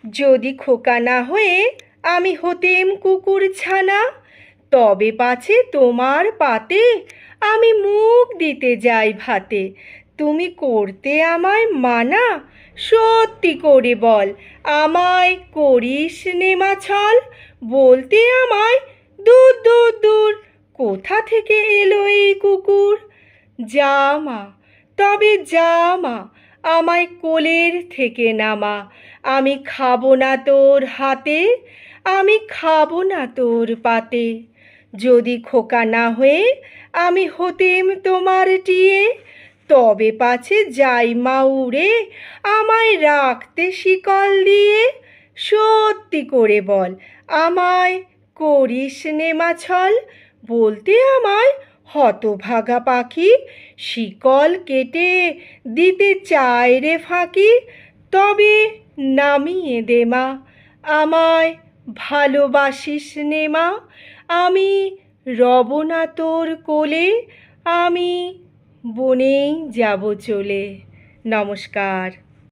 যদি খোকা না হয়ে আমি হতেম কুকুর ছানা, তবে পাছে তোমার পাতে আমি মুখ দিতে যাই ভাতে। তুমি করতে আমায় মানা, সত্যি করে বল আমায় করিস নেমাছল। বলতে আমায় দূর দূর দূর, কোথা থেকে এলো এই কুকুর। যা মা, তবে যা মা, আমায় কোলের থেকে নামা। আমি খাবো না তোর হাতে, আমি খাবো না তোর পাতে। যদি খোকা না হয়ে আমি হতেম তোমার টিয়ে, তবে পাছে যাই মা উড়ে আমায় রাখতে শিকল দিয়ে। সত্যি করে বল আমায় করিস নেমাছল। বলতে আমায় হতভাগা পাখি, শিকল কেটে দিতে চায় রে ফাঁকি। তবে নামিয়ে দে মা, আমায় ভালোবাসিস নে মা। আমি রব না তোর কোলে, আমি বনেই যাব চলে। নমস্কার।